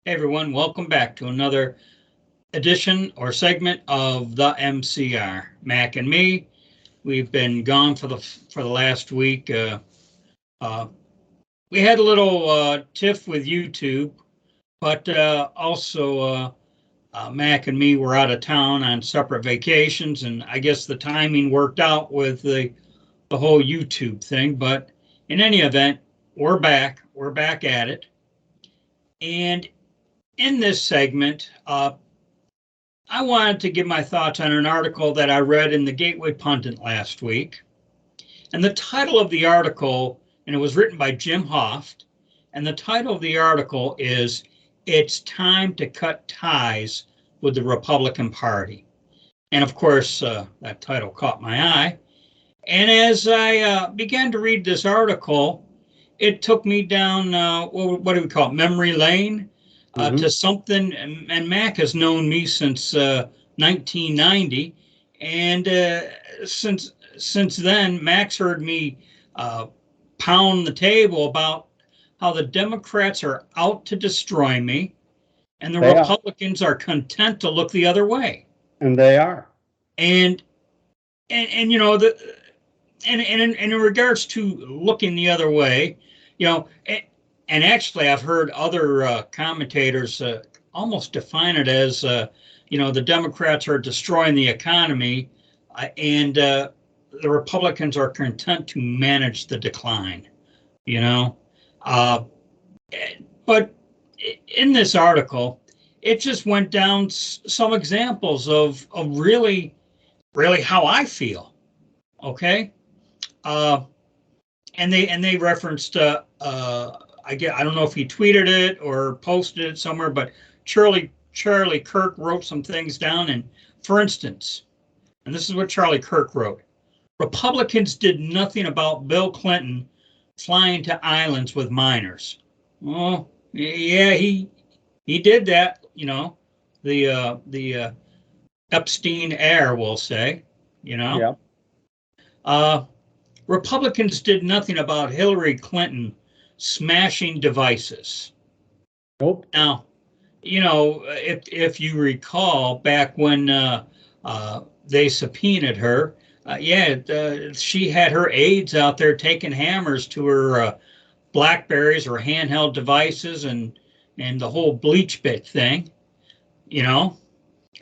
Hey everyone, welcome back to another edition or segment of the MCR. Mac and me, we've been gone for the last week. Uh, we had a little tiff with YouTube, but also Mac and me were out of town on separate vacations, and I guess the timing worked out with the whole YouTube thing. But in any event, we're back. We're back at it, and in this segment, I wanted to give my thoughts on an article that I read in the Gateway Pundit last week. And the title of the article, and it was written by Jim Hoft, and the title of the article is "It's Time to Cut Ties with the Republican Party." And of course, that title caught my eye. And as I began to read this article, it took me down, what do we call it, memory lane, to something. And Mac has known me since 1990, and since then, Mac's heard me pound the table about how the Democrats are out to destroy me, and the Republicans are content to look the other way. And they are. And you know and in regards to looking the other way, you know, and actually I've heard other commentators almost define it as, the Democrats are destroying the economy, and the Republicans are content to manage the decline, But in this article, it just went down some examples of really how I feel. Okay. And they referenced I don't know if he tweeted it or posted it somewhere, but Charlie Kirk wrote some things down. And for instance, and this is what Charlie Kirk wrote: Republicans did nothing about Bill Clinton flying to islands with minors. Well, yeah, he did that. The Epstein heir, we'll say. Yeah. Republicans did nothing about Hillary Clinton smashing devices. Nope. Now, if you recall back when they subpoenaed her, she had her aides out there taking hammers to her Blackberries or handheld devices and the whole bleach bit thing. The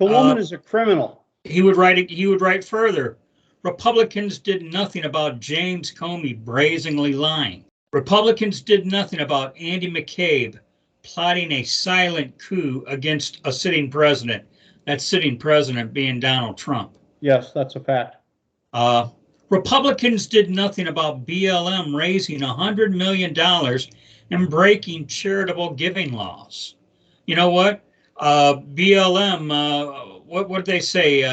woman is a criminal. He would write further. Republicans did nothing about James Comey brazenly lying. Republicans did nothing about Andy McCabe plotting a silent coup against a sitting president. That sitting president being Donald Trump. Yes, that's a fact. Republicans did nothing about BLM raising $100 million and breaking charitable giving laws. You know what? BLM, what did they say?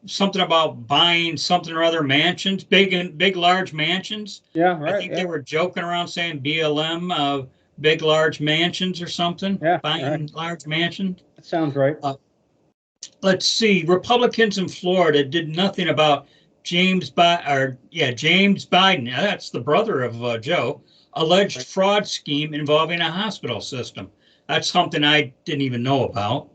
Something about buying something or other mansions, big large mansions. Yeah, right. I think they were joking around saying BLM, big large mansions or something. Yeah, buying large mansions. That sounds right. Let's see. Republicans in Florida did nothing about James Biden. That's the brother of Joe. Alleged fraud scheme involving a hospital system. That's something I didn't even know about.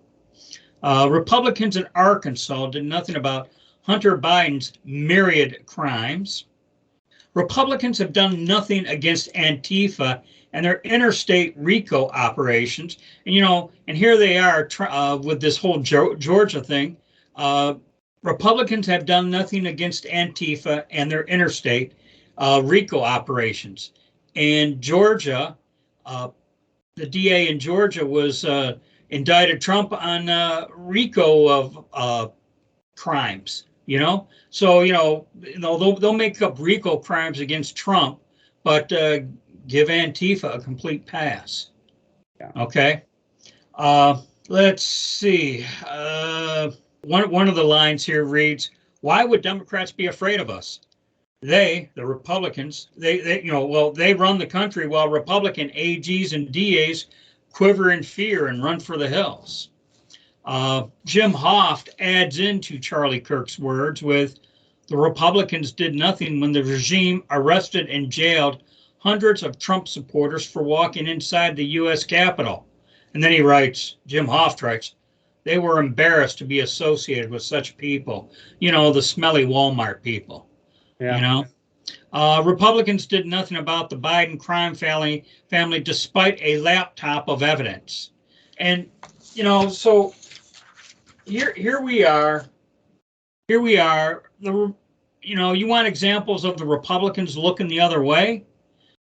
Republicans in Arkansas did nothing about Hunter Biden's myriad crimes. Republicans have done nothing against Antifa and their interstate RICO operations. And here they are with this whole Georgia thing. Republicans have done nothing against Antifa and their interstate RICO operations. And Georgia, the DA in Georgia was indicted Trump on RICO of crimes, So, they'll make up RICO crimes against Trump, but give Antifa a complete pass. Yeah. Okay. Let's see. One of the lines here reads, "Why would Democrats be afraid of us? The Republicans, they run the country while Republican AGs and DAs quiver in fear and run for the hills." Jim Hoft adds into Charlie Kirk's words with, "The Republicans did nothing when the regime arrested and jailed hundreds of Trump supporters for walking inside the U.S. Capitol. And then he writes, Jim Hoft writes, they were embarrassed to be associated with such people, the smelly Walmart people, Yeah. Republicans did nothing about the Biden crime family despite a laptop of evidence. And, so here we are. Here we are. You want examples of the Republicans looking the other way?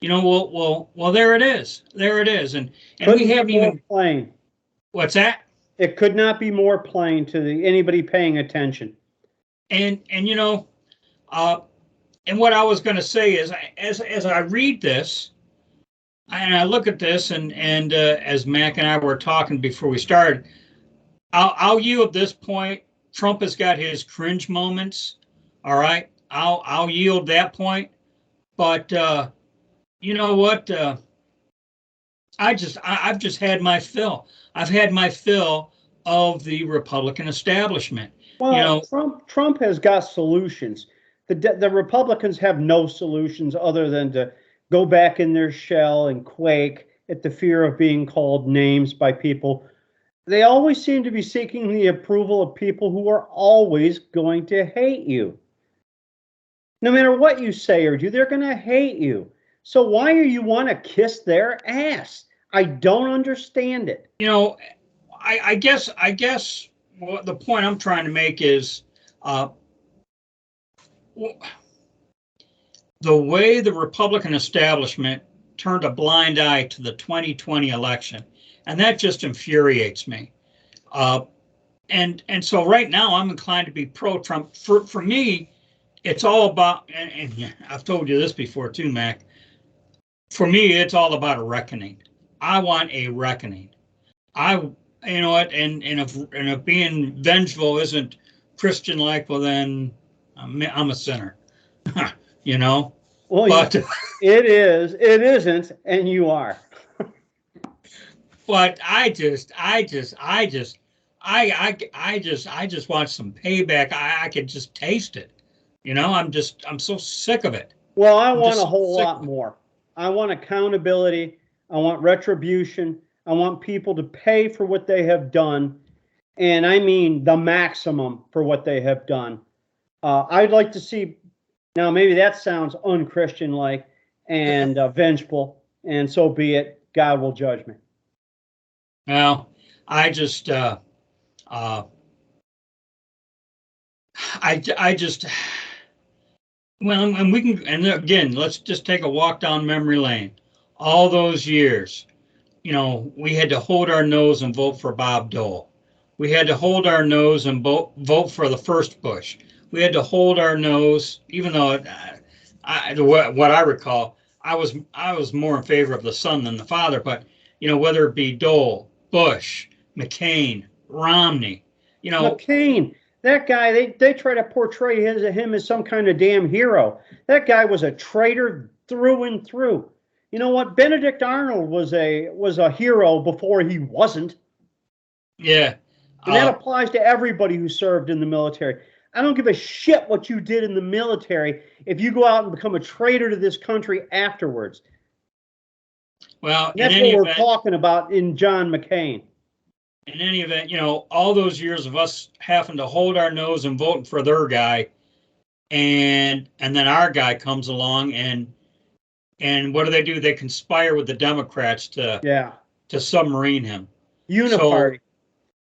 Well, there it is. There it is. And we haven't even. Plain. What's that? It could not be more plain to anybody paying attention. And and what I was going to say is, as I read this, and I look at this, and as Mac and I were talking before we started, I'll yield at this point. Trump has got his cringe moments. All right, I'll yield that point. But you know what? I've just had my fill. I've had my fill of the Republican establishment. Well, Trump has got solutions. The Republicans have no solutions other than to go back in their shell and quake at the fear of being called names by people. They always seem to be seeking the approval of people who are always going to hate you. No matter what you say or do, they're going to hate you. So why do you want to kiss their ass? I don't understand it. I guess what the point I'm trying to make is the way the Republican establishment turned a blind eye to the 2020 election, and that just infuriates me. And so right now I'm inclined to be pro-Trump. For me, it's all about, and I've told you this before too, Mac. For me, it's all about a reckoning. I want a reckoning. And if being vengeful isn't Christian-like, well then I'm a sinner. Well, but it is. It isn't, and you are. But I just want some payback. I could just taste it. I'm so sick of it. Well, I want a whole lot more. I want accountability. I want retribution. I want people to pay for what they have done. And I mean the maximum for what they have done. I'd like to see, now maybe that sounds unchristian-like and vengeful, and so be it. God will judge me. Well, I just, well, and we can, and again, let's just take a walk down memory lane. All those years, we had to hold our nose and vote for Bob Dole. We had to hold our nose and vote for the first Bush. We had to hold our nose, even though what I recall, I was more in favor of the son than the father. But whether it be Dole, Bush, McCain, Romney, McCain, that guy, they try to portray him as some kind of damn hero. That guy was a traitor through and through. You know what? Benedict Arnold was a hero before he wasn't. Yeah. And that applies to everybody who served in the military. I don't give a shit what you did in the military if you go out and become a traitor to this country afterwards. Well, that's what we're talking about in John McCain. In any event, all those years of us having to hold our nose and voting for their guy, and then our guy comes along and what do? They conspire with the Democrats to submarine him. Uniparty.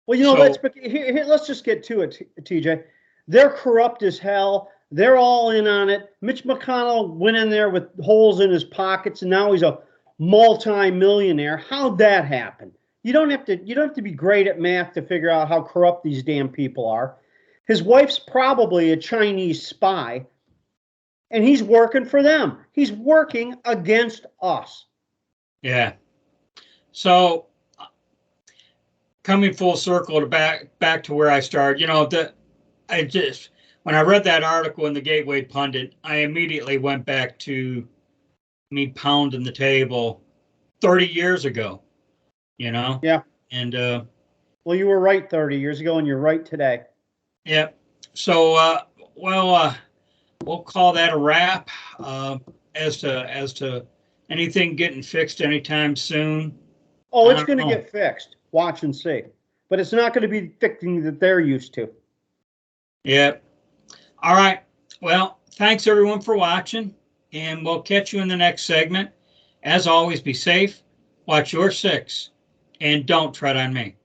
Well, let's just get to it, TJ. They're corrupt as hell. They're all in on it. Mitch McConnell went in there with holes in his pockets, and now he's a multi-millionaire. How'd that happen? You don't have to be great at math to figure out how corrupt these damn people are. His wife's probably a Chinese spy, and he's working for them. He's working against us. Yeah. So coming full circle to back to where I started, when I read that article in the Gateway Pundit, I immediately went back to me pounding the table 30 years ago, Yeah. And well, you were right 30 years ago, and you're right today. Yeah. So we'll call that a wrap. As to anything getting fixed anytime soon, Oh, I it's don't going to know. get fixed. Watch and see. But it's not going to be fixing that they're used to. Yeah. All right. Well, thanks everyone for watching, and we'll catch you in the next segment. As always, be safe, watch your six, and don't tread on me.